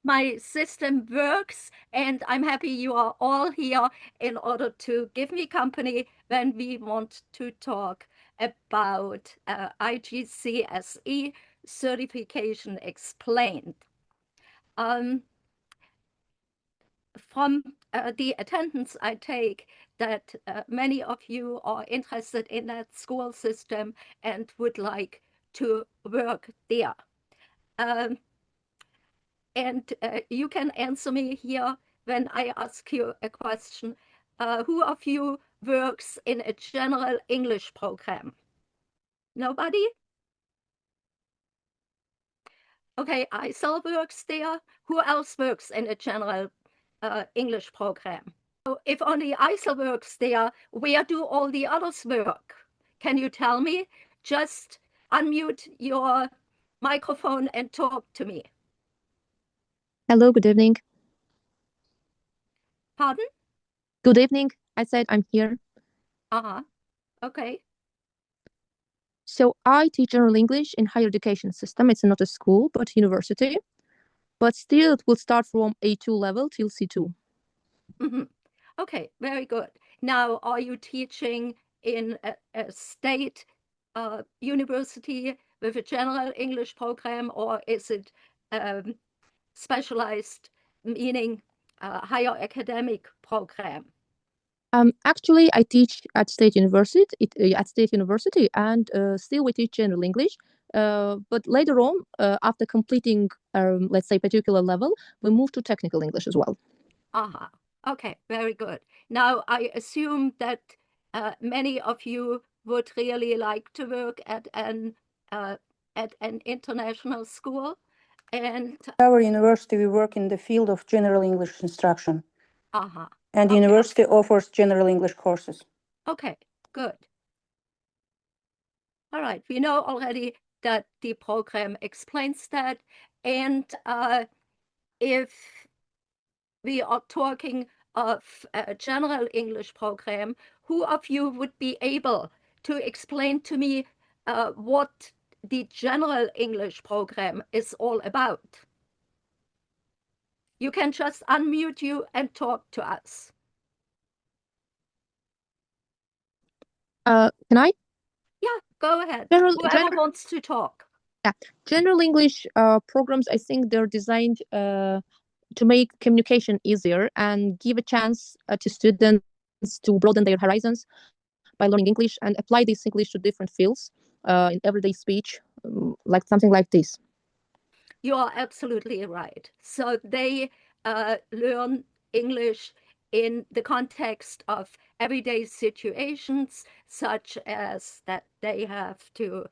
my system works, and I'm happy you are all here in order to give me company when we want to talk about IGCSE Certification Explained. From the attendance I take, that many of you are interested in that school system and would like to work there. And you can answer me here when I ask you a question. Who of you works in a general English program? Nobody? Okay, ISEL works there. Who else works in a general English program? So if only ISEL works there, where do all the others work? Can you tell me? Just unmute your microphone and talk to me. Hello, good evening. Pardon? Good evening. I said I'm here. Okay. So I teach general English in higher education system. It's not a school, but university. But still, it will start from A2 level till C2. Okay, very good. Now, are you teaching in a state university with a general English program, or is it specialized, meaning higher academic program? Actually, I teach at State University. And still we teach general English. But later on, after completing, let's say, particular level, we move to technical English as well. Okay, very good. Now, I assume that many of you would really like to work at an international school. And our university, we work in the field of general English instruction. And the okay. university offers general English courses. Okay, good. All right, we know already that the program explains that. And if we are talking of a general English program, who of you would be able to explain to me what the general English program is all about? You can just unmute you and talk to us. Can I? Yeah, go ahead. Whoever wants to talk. Yeah, general English programs, I think they're designed to make communication easier and give a chance to students to broaden their horizons by learning English and apply this English to different fields in everyday speech, like something like this. You are absolutely right. So they learn English in the context of everyday situations, such as that they have to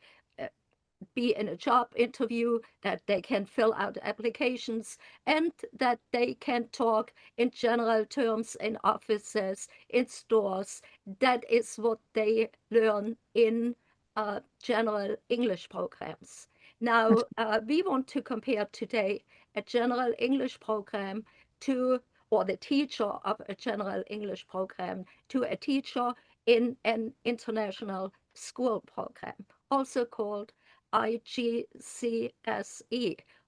be in a job interview, that they can fill out applications, and that they can talk in general terms in offices, in stores. That is what they learn in general English programs. Now, we want to compare today a general English program to, or the teacher of a general English program to a teacher in an international school program, also called IGCSE.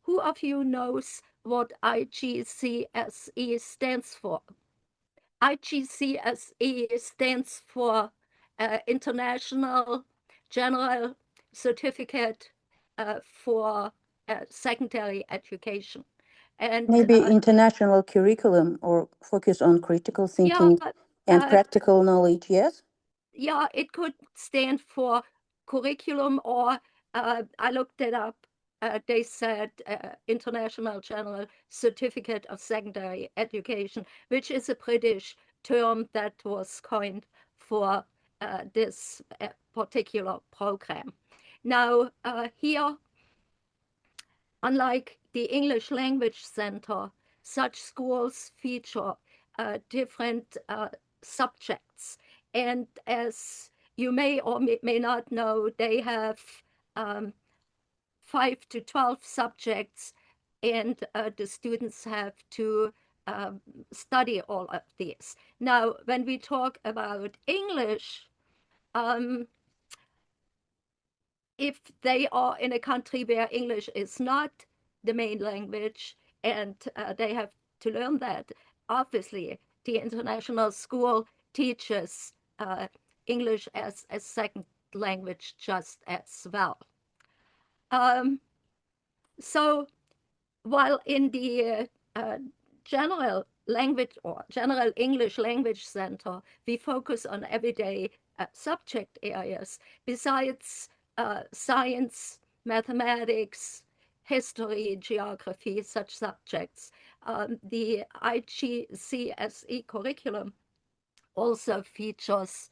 Who of you knows what IGCSE stands for? IGCSE stands for International General Certificate for Secondary Education. And maybe international curriculum, or focus on critical thinking and practical knowledge, yes? Yeah, it could stand for curriculum, or I looked it up. They said International General Certificate of Secondary Education, which is a British term that was coined for this particular program. Now, here, unlike the English Language Center, such schools feature different subjects. And as you may or may not know, they have 5 to 12 subjects, and the students have to study all of these. Now, when we talk about English, if they are in a country where English is not the main language, and they have to learn that. Obviously, the international school teaches English as a second language just as well. So while in the general language or general English language center, we focus on everyday subject areas besides science, mathematics, history, geography, such subjects. The IGCSE curriculum also features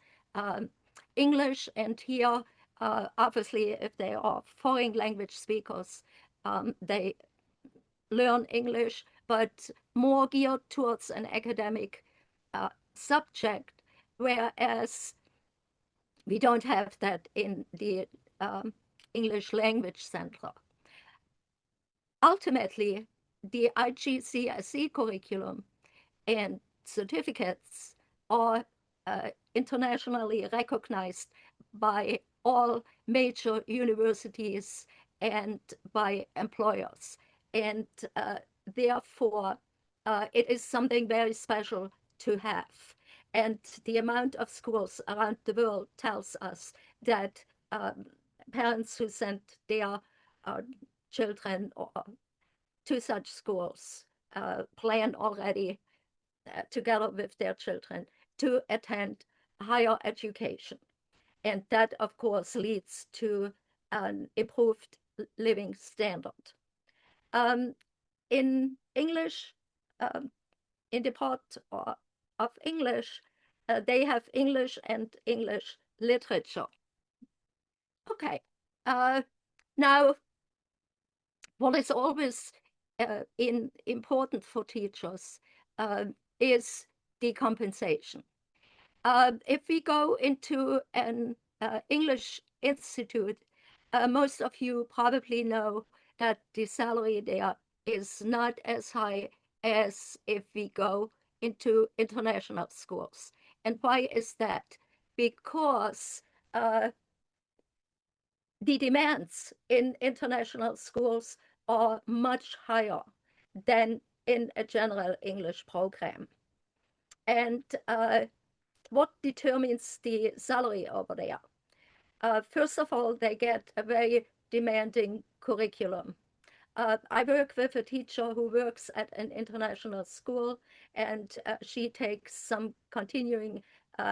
English, and here, obviously, if they are foreign language speakers, they learn English, but more geared towards an academic subject, whereas we don't have that in the English language center. Ultimately, the IGCSE curriculum and certificates are internationally recognized by all major universities and by employers. And therefore, it is something very special to have. And the amount of schools around the world tells us that parents who send their children to such schools plan already together with their children to attend higher education. And that, of course, leads to an improved living standard. In English, in the part of English, they have English and English literature. Okay, now what is always important for teachers is the compensation. If we go into an English institute, most of you probably know that the salary there is not as high as if we go into international schools. And why is that? Because the demands in international schools are much higher than in a general English program. And what determines the salary over there? First of all, they get a very demanding curriculum. I work with a teacher who works at an international school, and she takes some continuing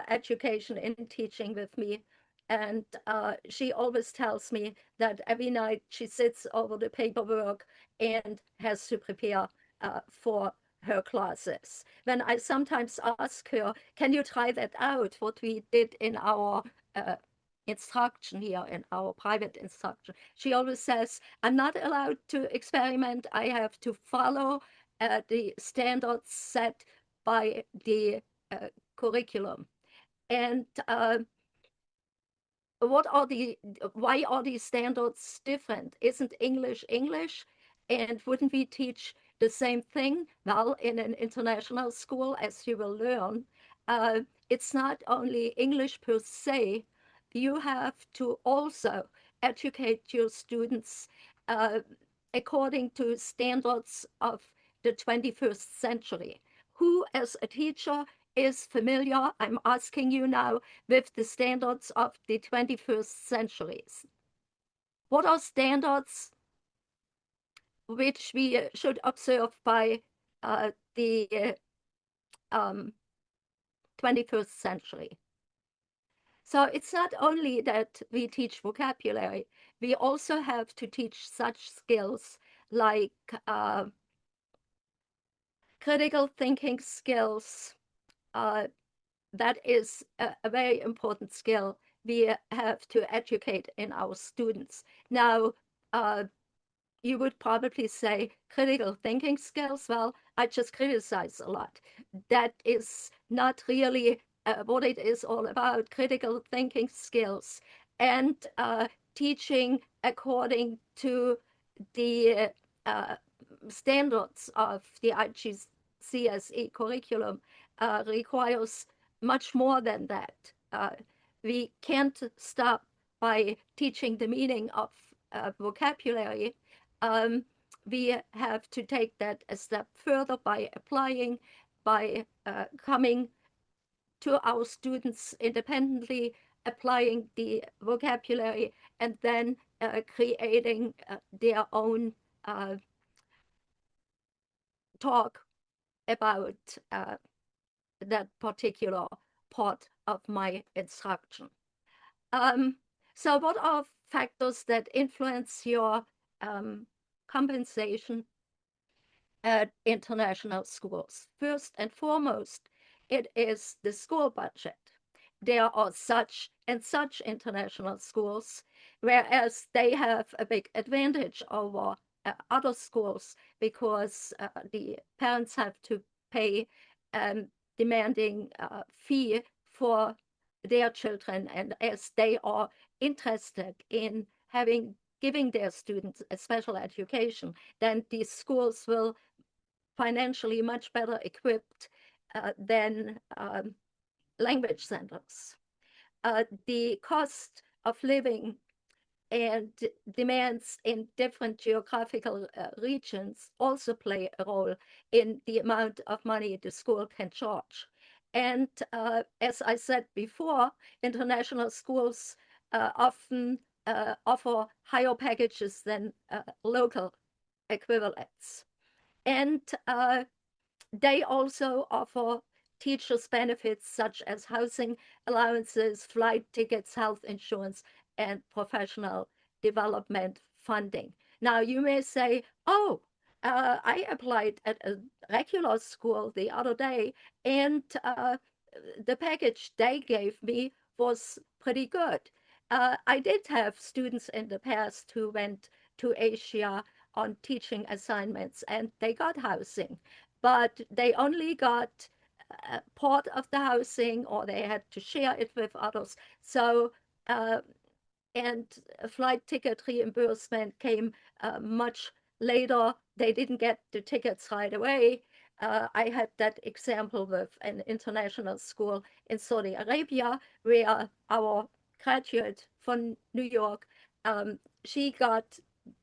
education in teaching with me. And she always tells me that every night she sits over the paperwork and has to prepare for her classes. When I sometimes ask her, can you try that out, what we did in our instruction here, in our private instruction, she always says, I'm not allowed to experiment. I have to follow the standards set by the curriculum. And why are these standards different? Isn't English English? And wouldn't we teach the same thing? Well, in an international school, as you will learn, it's not only English per se. You have to also educate your students according to standards of the 21st century. Who, as a teacher, is familiar, I'm asking you now, with the standards of the 21st centuries? What are standards which we should observe by the 21st century? So it's not only that we teach vocabulary, we also have to teach such skills like critical thinking skills. That is a very important skill we have to educate in our students. Now, you would probably say critical thinking skills. Well, I just criticize a lot. That is not really what it is all about. Critical thinking skills and teaching according to the standards of the IGCSE curriculum requires much more than that. We can't stop by teaching the meaning of vocabulary. we have to take that a step further by applying, by coming to our students independently, applying the vocabulary, and then creating their own talk about that particular part of my instruction. So what are factors that influence your compensation at international schools? First and foremost, it is the school budget. There are such and such international schools, whereas they have a big advantage over other schools because the parents have to pay demanding fee for their children, and as they are interested in giving their students a special education, then these schools will financially much better equipped than language centers. The cost of living and demands in different geographical regions also play a role in the amount of money the school can charge. And as I said before, international schools often offer higher packages than local equivalents. And they also offer teachers benefits such as housing allowances, flight tickets, health insurance, and professional development funding. Now, you may say, oh, I applied at a regular school the other day, and the package they gave me was pretty good. I did have students in the past who went to Asia on teaching assignments, and they got housing, but they only got part of the housing, or they had to share it with others. So, and a flight ticket reimbursement came much later. They didn't get the tickets right away. I had that example with an international school in Saudi Arabia, where our graduate from New York, she got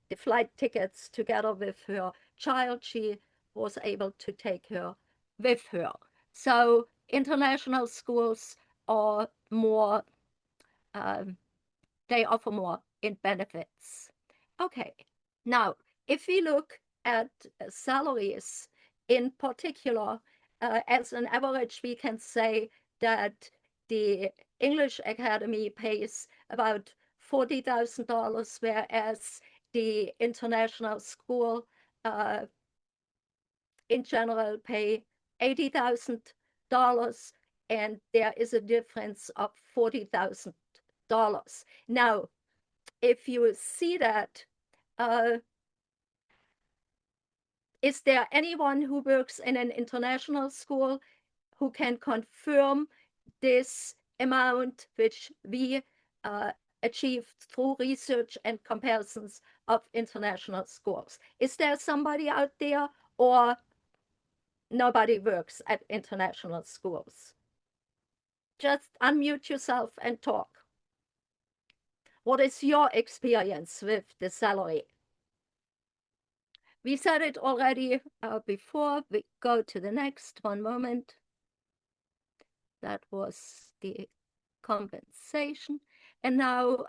the flight tickets together with her child. She was able to take her with her. So international schools are more, they offer more in benefits. Okay, now if we look at salaries in particular, as an average, we can say that the English Academy pays about $40,000, whereas the international school in general pay $80,000, and there is a difference of $40,000. Now, if you see that, is there anyone who works in an international school who can confirm this amount which we achieved through research and comparisons of international schools? Is there somebody out there, or nobody works at international schools? Just unmute yourself and talk. What is your experience with the salary? We said it already before. We go to the next one moment. That was the compensation. And now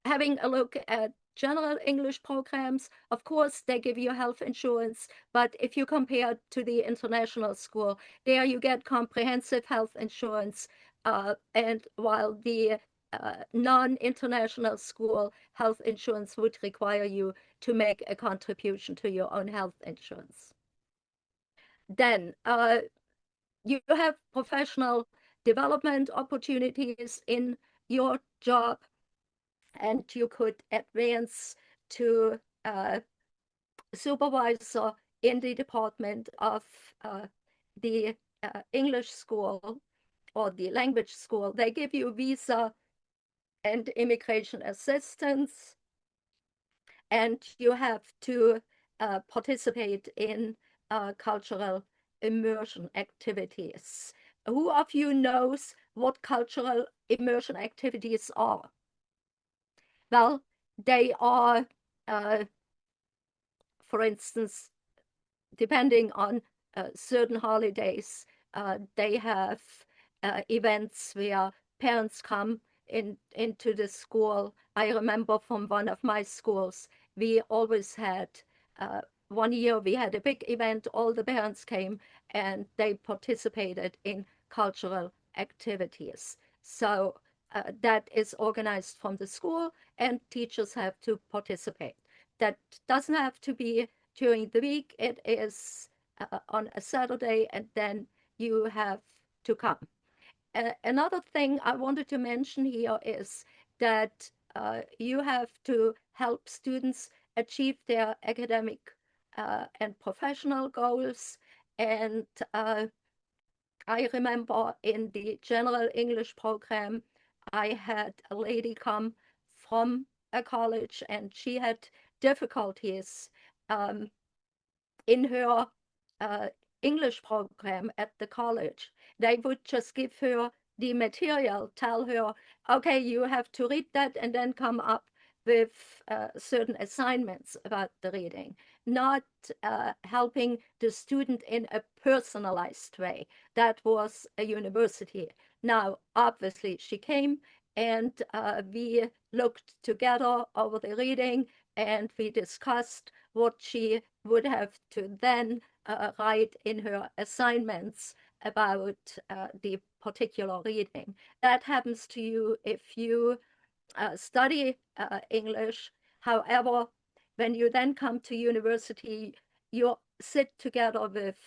having a look at general English programs, of course, they give you health insurance, but if you compare to the international school, there you get comprehensive health insurance, and while the non-international school health insurance would require you to make a contribution to your own health insurance. Then you have professional development opportunities in your job, and you could advance to supervisor in the department of the English school or the language school. They give you visa and immigration assistance, and you have to participate in cultural immersion activities. Who of you knows what cultural immersion activities are? Well, they are for instance, depending on certain holidays, they have events where parents come into the school. I remember from one of my schools, we always had, one year we had a big event, all the parents came and they participated in cultural activities. So that is organized from the school and teachers have to participate. That doesn't have to be during the week. It is on a Saturday and then you have to come. Another thing I wanted to mention here is that you have to help students achieve their academic and professional goals. And I remember in the general English program, I had a lady come from a college and she had difficulties in her English program at the college. They would just give her the material, tell her, okay, you have to read that and then come up with certain assignments about the reading, not helping the student in a personalized way. That was a university. Now, obviously, she came and we looked together over the reading and we discussed what she would have to then write in her assignments about the particular reading. That happens to you if you study English. However, when you then come to university, you sit together with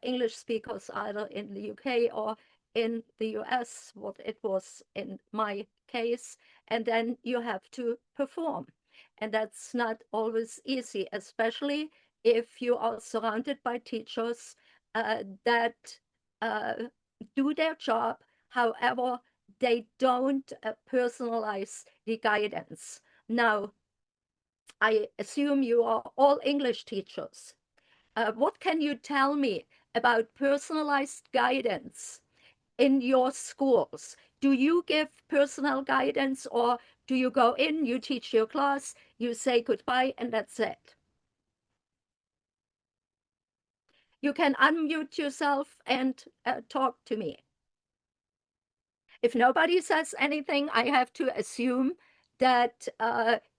English speakers either in the UK or in the US, what it was in my case, and then you have to perform. And that's not always easy, especially if you are surrounded by teachers that do their job. However, they don't personalize the guidance. Now, I assume you are all English teachers. What can you tell me about personalized guidance in your schools? Do you give personal guidance, or do you go in, you teach your class, you say goodbye, and that's it? You can unmute yourself and talk to me. If nobody says anything, I have to assume that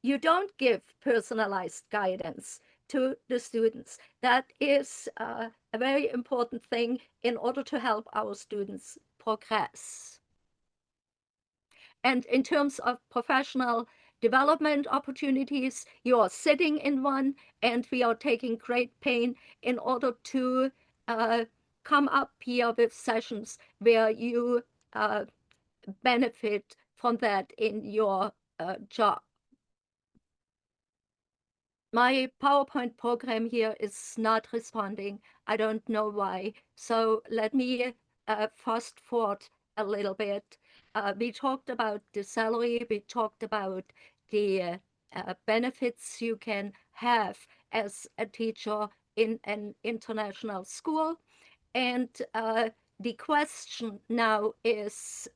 you don't give personalized guidance to the students. That is a very important thing in order to help our students progress. And in terms of professional development opportunities, you are sitting in one, and we are taking great pain in order to come up here with sessions where you benefit from that in your job. My PowerPoint program here is not responding. I don't know why. So let me fast forward a little bit. We talked about the salary. We talked about the benefits you can have as a teacher in an international school. And the question now is,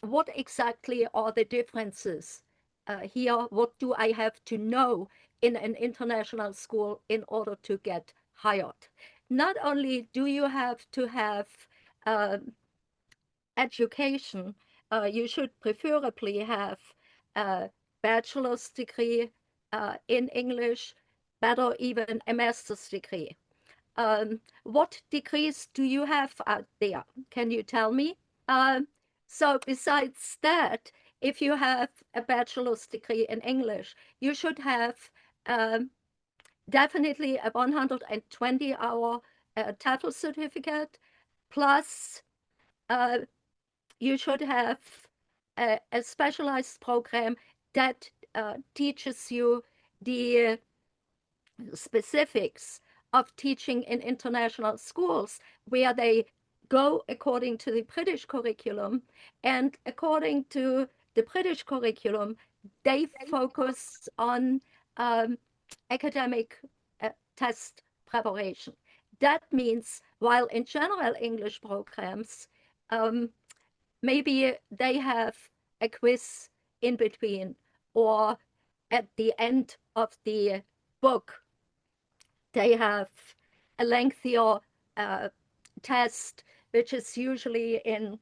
what exactly are the differences here? What do I have to know in an international school in order to get hired? Not only do you have to have education, you should preferably have a bachelor's degree in English, better even a master's degree. What degrees do you have out there? Can you tell me? So besides that, if you have a bachelor's degree in English, you should have definitely a 120-hour TOEFL certificate, plus you should have a specialized program that teaches you the specifics of teaching in international schools, where they go according to the British curriculum. And according to the British curriculum, they focus on academic test preparation. That means while in general English programs, maybe they have a quiz in between, or at the end of the book, they have a lengthier test, which is usually in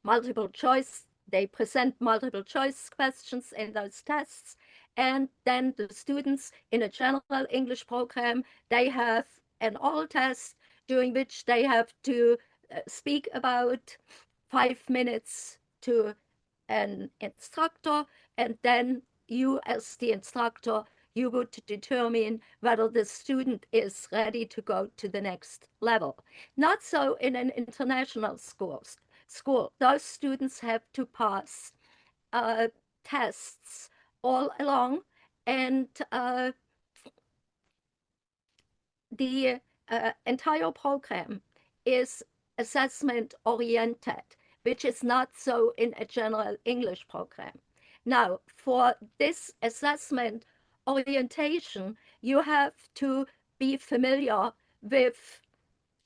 multiple choice. They present multiple choice questions in those tests. And then the students in a general English program, they have an oral test during which they have to speak about 5 minutes to an instructor, and then you as the instructor, you would determine whether the student is ready to go to the next level. Not so in an international school. Those students have to pass tests all along, and the entire program is assessment oriented, which is not so in a general English program. Now, for this assessment orientation, you have to be familiar with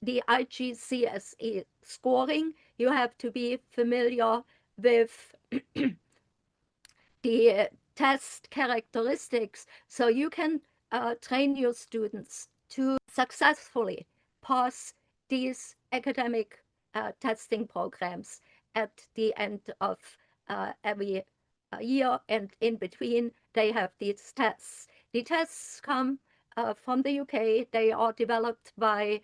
the IGCSE scoring. You have to be familiar with the test characteristics, so you can train your students to successfully pass these academic testing programs at the end of every year, and in between they have these tests. The tests come from the UK. They are developed by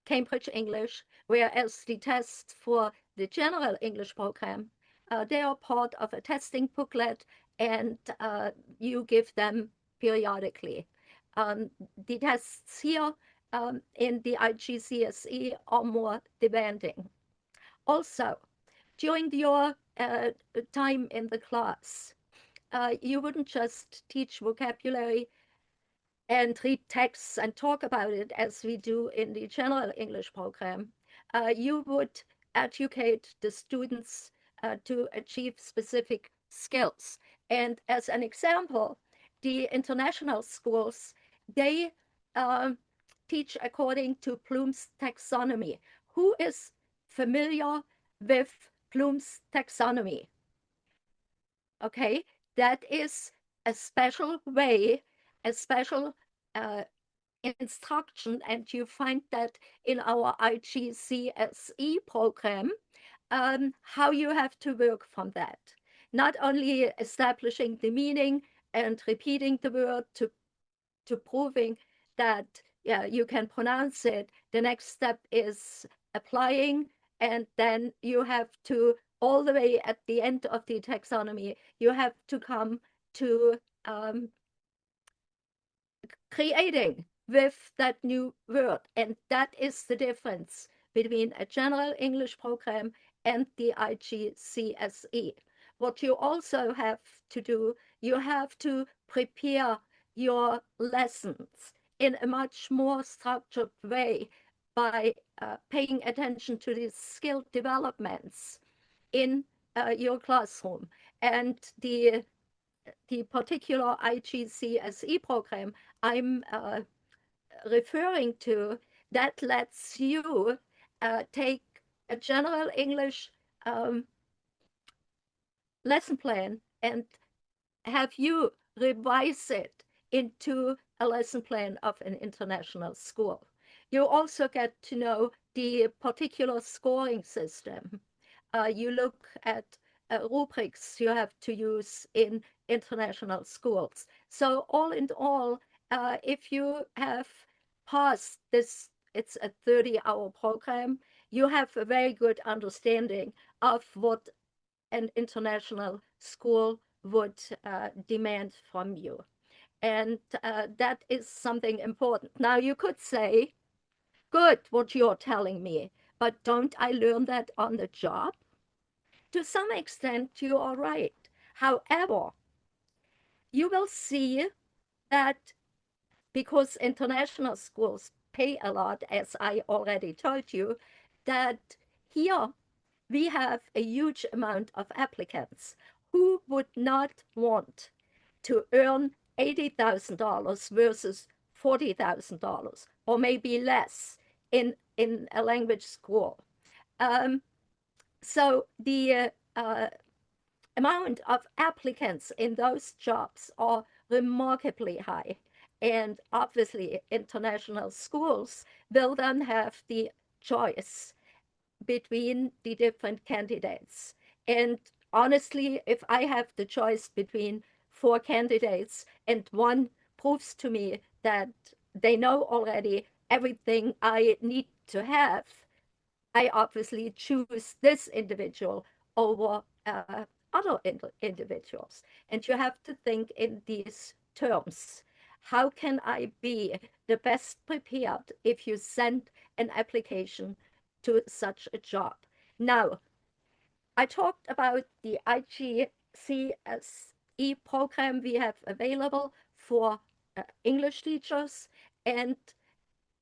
Cambridge English, whereas the tests for the general English program, they are part of a testing booklet, and you give them periodically. The tests here in the IGCSE are more demanding. Also, during your time in the class, you wouldn't just teach vocabulary and read texts and talk about it as we do in the general English program. You would educate the students to achieve specific skills. And as an example, the international schools, they teach according to Bloom's taxonomy. Who is familiar with Bloom's taxonomy? Okay, that is a special way, a special instruction, and you find that in our IGCSE program, how you have to work from that. Not only establishing the meaning and repeating the word to proving that you can pronounce it. The next step is applying, and then you have to, all the way at the end of the taxonomy, you have to come to creating with that new word. And that is the difference between a general English program and the IGCSE. What you also have to do, you have to prepare your lessons in a much more structured way by paying attention to these skill developments in your classroom. And the particular IGCSE program I'm referring to, that lets you take a general English lesson plan and have you revise it into a lesson plan of an international school. You also get to know the particular scoring system. You look at rubrics you have to use in international schools. So all in all, if you have passed this, it's a 30-hour program, you have a very good understanding of what an international school would demand from you. And that is something important. Now you could say, good, what you're telling me, but don't I learn that on the job? To some extent, you are right. However, you will see that because international schools pay a lot, as I already told you, that here we have a huge amount of applicants. Who would not want to earn $80,000 versus $40,000, or maybe less in a language school? So the amount of applicants in those jobs are remarkably high. And obviously, international schools will then have the choice between the different candidates. And honestly, if I have the choice between 4 candidates and one proves to me that they know already everything I need to have, I obviously choose this individual over other individuals. And you have to think in these terms. How can I be the best prepared if you send an application to such a job? Now, I talked about the IGCSE program we have available for English teachers, and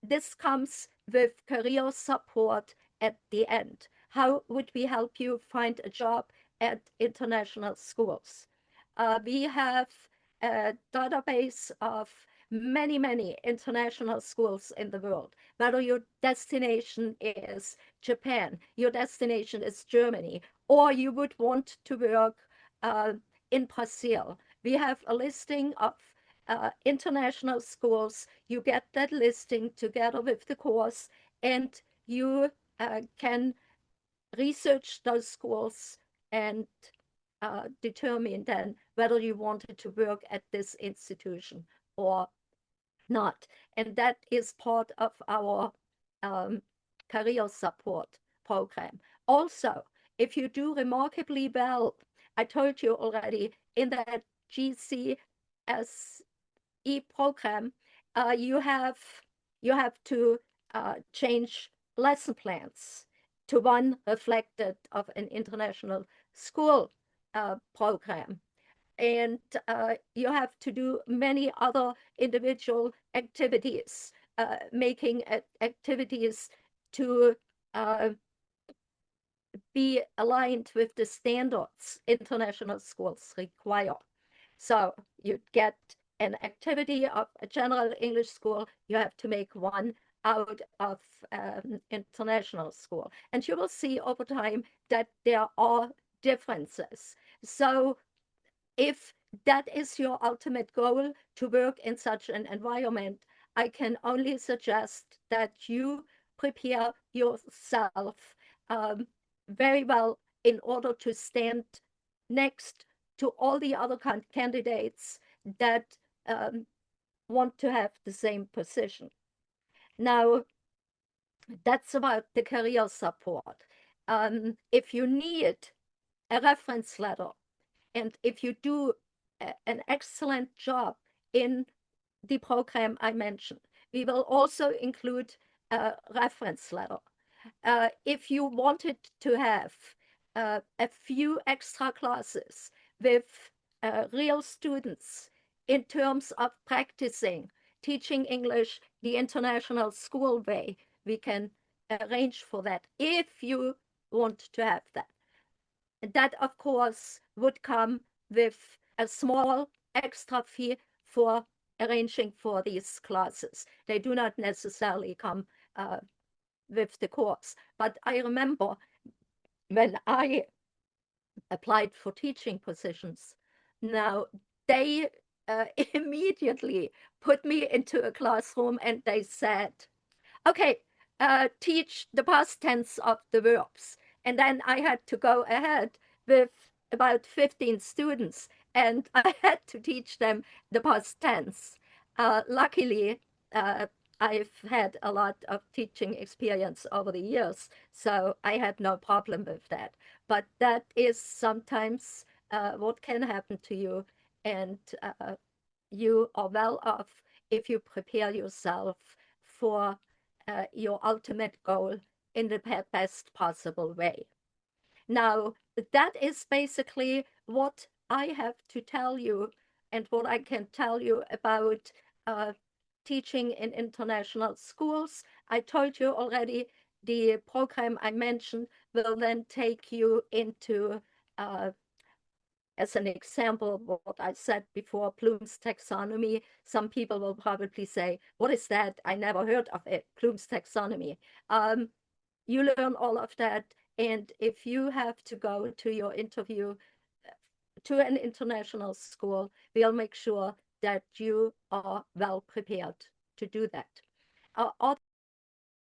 this comes with career support at the end. How would we help you find a job at international schools? We have a database of many international schools in the world. Whether your destination is Japan, your destination is Germany, or you would want to work in Brazil, we have a listing of international schools. You get that listing together with the course, and you can research those schools and determine then whether you wanted to work at this institution or not. And that is part of our career support program. Also, if you do remarkably well, I told you already, in that GCSE program, you have to change lesson plans to one reflected of an international school program. And you have to do many other individual activities, making activities to be aligned with the standards international schools require. So you get an activity of a general English school, you have to make one out of international school. And you will see over time that there are differences. So if that is your ultimate goal, to work in such an environment, I can only suggest that you prepare yourself very well in order to stand next to all the other candidates that want to have the same position. Now, that's about the career support. If you need a reference letter, and if you do an excellent job in the program I mentioned, we will also include a reference letter. If you wanted to have a few extra classes with real students in terms of practicing teaching English the international school way, we can arrange for that if you want to have that. That, of course, would come with a small extra fee for arranging for these classes. They do not necessarily come with the course. But I remember when I applied for teaching positions, now they immediately put me into a classroom and they said, okay, teach the past tense of the verbs. And then I had to go ahead with about 15 students and I had to teach them the past tense. Luckily, I've had a lot of teaching experience over the years, so I had no problem with that. But that is sometimes what can happen to you, and you are well off if you prepare yourself for your ultimate goal in the best possible way. Now, that is basically what I have to tell you and what I can tell you about teaching in international schools. I told you already the program I mentioned will then take you into, as an example, what I said before, Bloom's taxonomy. Some people will probably say, what is that? I never heard of it, Bloom's taxonomy. You learn all of that. And if you have to go to your interview to an international school, we'll make sure that you are well prepared to do that.